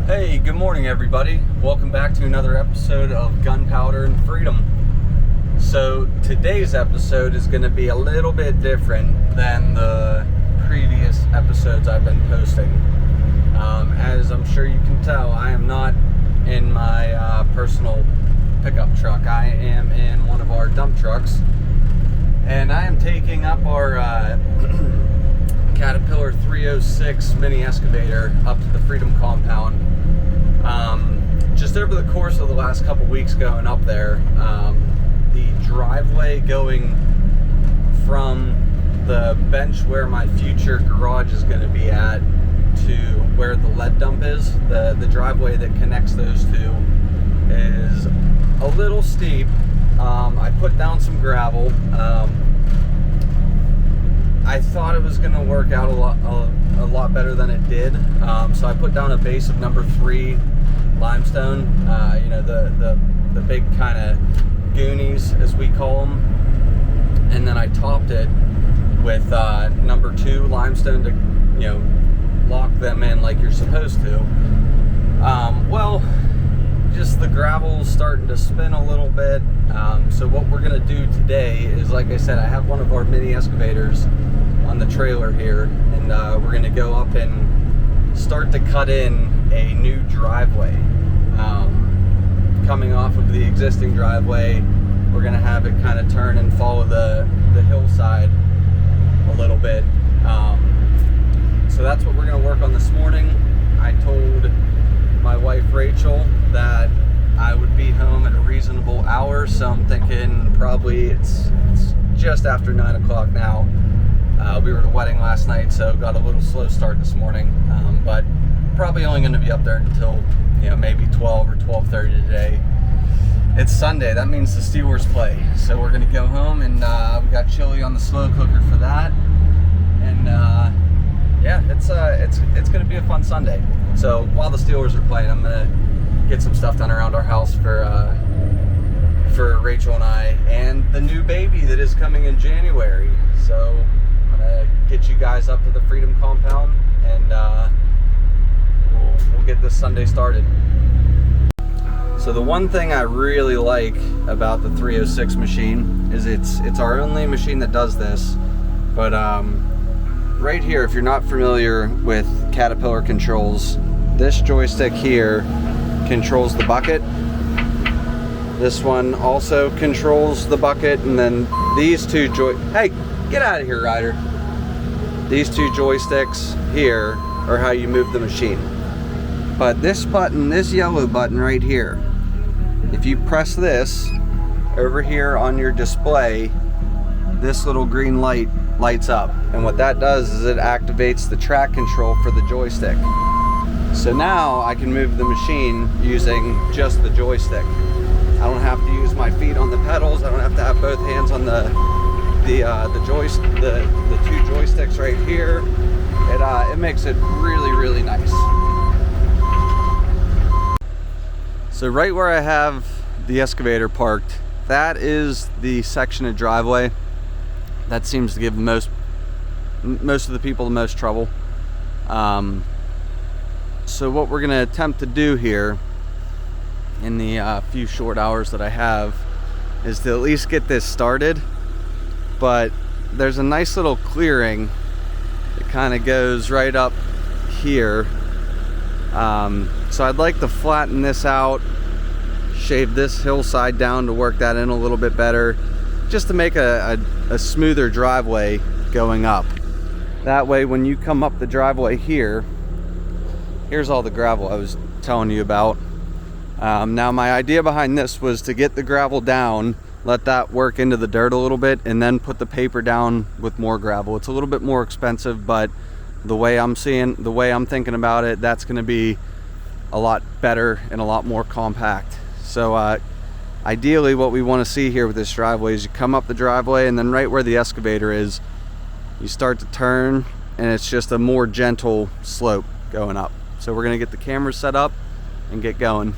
Hey, good morning everybody. Welcome back to another episode of Gunpowder and Freedom. So today's episode is going to be a little bit different than the previous episodes I've been posting. As I'm sure you can tell, I am not in my personal pickup truck. I am in one of our dump trucks, and I am taking up our Caterpillar 306 mini excavator up to the Freedom compound. Just over the course of the last couple weeks going up there, the driveway going from the bench where my future garage is going to be at to where the lead dump is, the driveway that connects those two is a little steep. I put down some gravel. I thought it was going to work out a lot better than it did. So I put down a base of number 3 limestone, the big kind of goonies as we call them, and then I topped it with number 2 limestone to lock them in like you're supposed to. Well, just the gravel's starting to spin a little bit. So what we're gonna do today is, like I said, I have one of our mini excavators on the trailer here, and we're gonna go up and start to cut in a new driveway. Coming off of the existing driveway, we're gonna have it kind of turn and follow the hillside a little bit. So that's what we're gonna work on this morning. I told my wife Rachel that I would be home at a reasonable hour, so I'm thinking probably it's just after 9 o'clock now. We were at a wedding last night, so got a little slow start this morning, but probably only going to be up there until maybe 12 or 12:30 today. It's Sunday, that means the Steelers play, so we're going to go home, and we got chili on the slow cooker for that, and yeah, it's going to be a fun Sunday. So while the Steelers are playing, I'm going to get some stuff done around our house for Rachel and I, and the new baby that is coming in January. So I'm going to get you guys up to the Freedom compound, and we'll get this Sunday started. So the one thing I really like about the 306 machine is it's our only machine that does this, but right here, if you're not familiar with Caterpillar controls, this joystick here controls the bucket. This one also controls the bucket, and then these two hey, get out of here, Ryder. These two joysticks here are how you move the machine. But this button, this yellow button right here, if you press this over here on your display, this little green light lights up, and what that does is it activates the track control for the joystick. So now I can move the machine using just the joystick. I don't have to use my feet on the pedals. I don't have to have both hands on the two joysticks right here. It makes it really nice. So right where I have the excavator parked, that is the section of driveway that seems to give most of the people the most trouble. So what we're going to attempt to do here in the few short hours that I have is to at least get this started. But there's a nice little clearing that kind of goes right up here. So I'd like to flatten this out, shave this hillside down to work that in a little bit better, just to make a smoother driveway going up. That way when you come up the driveway here, here's all the gravel I was telling you about. Now my idea behind this was to get the gravel down, let that work into the dirt a little bit, and then put the paper down with more gravel. It's a little bit more expensive, but the way I'm thinking about it, that's going to be a lot better and a lot more compact. So ideally what we want to see here with this driveway is you come up the driveway, and then right where the excavator is, you start to turn, and it's just a more gentle slope going up. So we're going to get the camera set up and get going.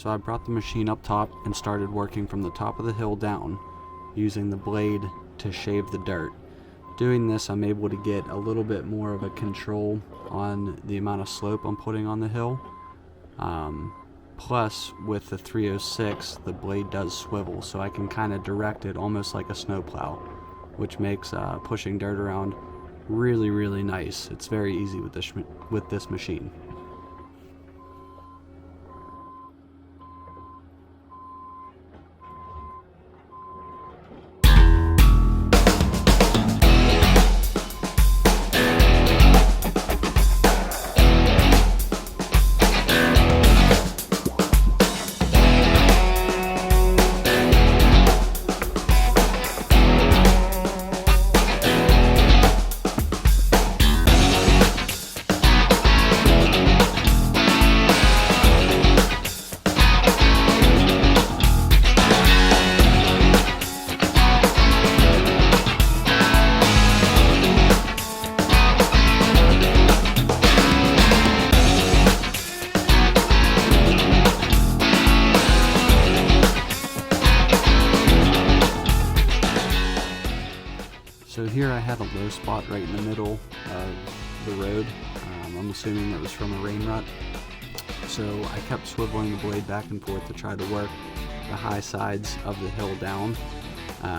So I brought the machine up top and started working from the top of the hill down, using the blade to shave the dirt. Doing this, I'm able to get a little bit more of a control on the amount of slope I'm putting on the hill. Plus, with the 306, the blade does swivel, so I can kind of direct it almost like a snowplow, which makes pushing dirt around really, really nice. It's very easy with this machine. So here I had a low spot right in the middle of the road. I'm assuming that was from a rain rut. So I kept swiveling the blade back and forth to try to work the high sides of the hill down,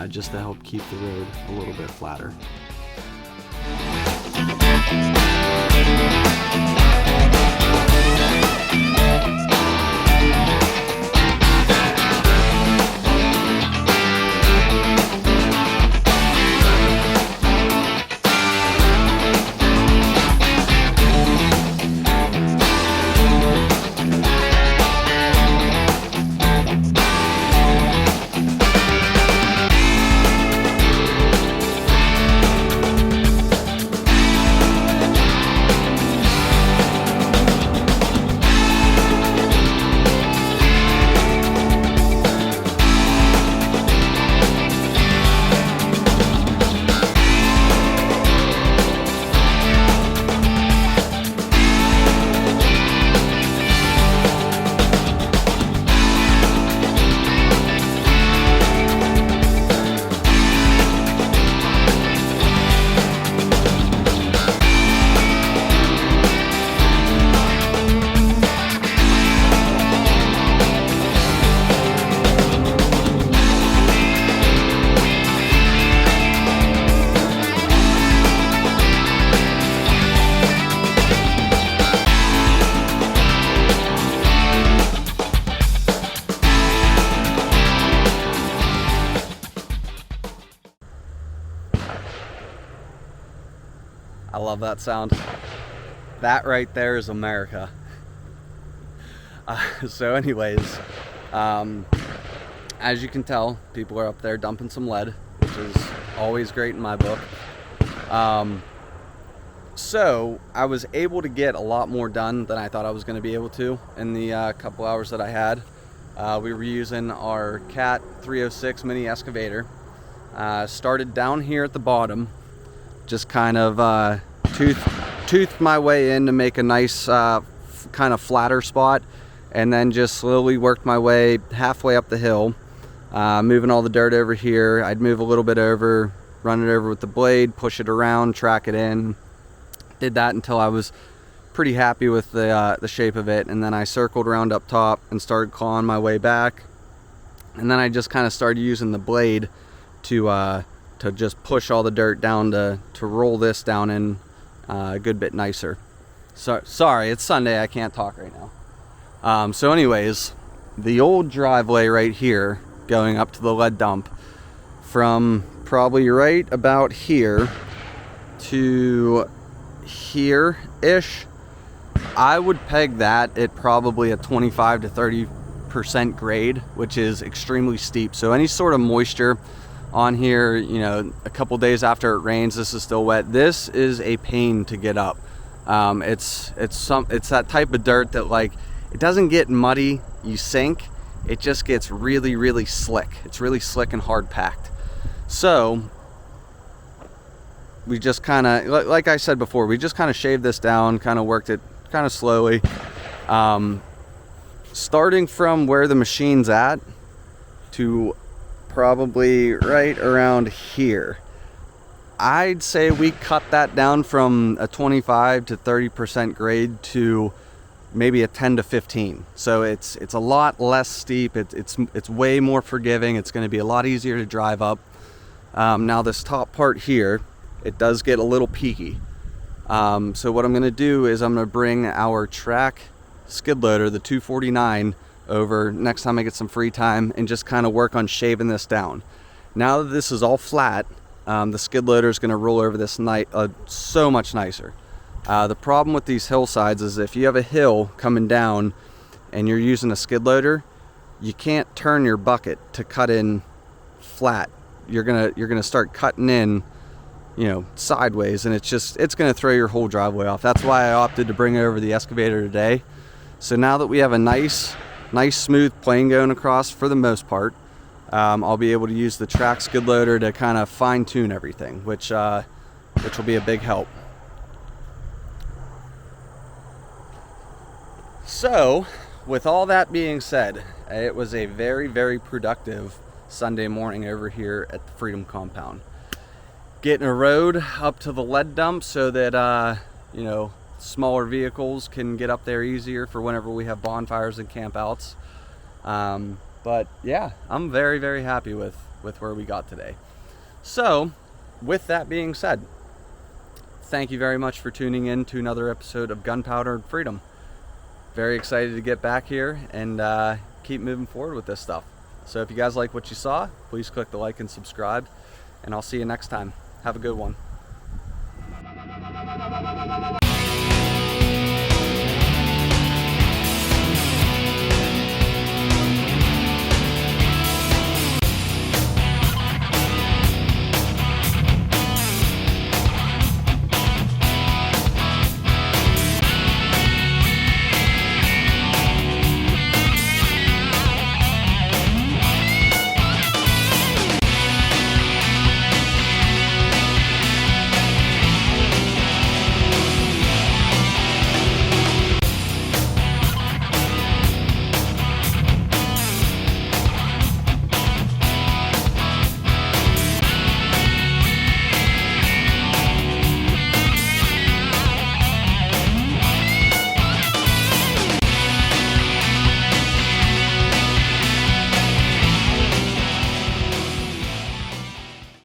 just to help keep the road a little bit flatter. I love that sound. That right there is America. So anyways, as you can tell, people are up there dumping some lead, which is always great in my book. So I was able to get a lot more done than I thought I was going to be able to in the couple hours that I had. We were using our Cat 306 mini excavator. Started down here at the bottom, just kind of toothed my way in to make a nice kind of flatter spot, and then just slowly worked my way halfway up the hill, moving all the dirt over here. I'd move a little bit over, run it over with the blade, push it around, track it in. Did that until I was pretty happy with the shape of it, and then I circled around up top and started clawing my way back, and then I just kind of started using the blade to just push all the dirt down to roll this down in a good bit nicer. So sorry, it's Sunday, I can't talk right now. So anyways, the old driveway right here going up to the lead dump, from probably right about here to here-ish, I would peg that at probably a 25 to 30% grade, which is extremely steep. So any sort of moisture on here, you know, a couple days after it rains, this is still wet. This is a pain to get up. It's that type of dirt that, like, it doesn't get muddy, you sink, it just gets really, really slick. It's really slick and hard packed. So we just kind of, like I said before, we just kind of shaved this down, kind of worked it kind of slowly. starting from where the machine's at to probably right around here, I'd say we cut that down from a 25 to 30% grade to maybe a 10 to 15. So it's a lot less steep. It's way more forgiving. It's going to be a lot easier to drive up. Now this top part here, it does get a little peaky. So what I'm going to do is I'm going to bring our track skid loader, the 249, over next time I get some free time and just kind of work on shaving this down. Now that this is all flat, the skid loader is going to roll over this so much nicer. The problem with these hillsides is if you have a hill coming down and you're using a skid loader, you can't turn your bucket to cut in flat. You're gonna start cutting in, you know, sideways, and it's gonna throw your whole driveway off. That's why I opted to bring over the excavator today. So now that we have a nice smooth plane going across for the most part, I'll be able to use the track skid loader to kind of fine tune everything, which will be a big help. So, with all that being said, it was a very, very productive Sunday morning over here at the Freedom Compound. Getting a road up to the lead dump so that, you know, smaller vehicles can get up there easier for whenever we have bonfires and campouts. But yeah, I'm very, very happy with where we got today. So, with that being said, thank you very much for tuning in to another episode of Gunpowder and Freedom. Very excited to get back here and keep moving forward with this stuff. So if you guys like what you saw, please click the like and subscribe, and I'll see you next time. Have a good one.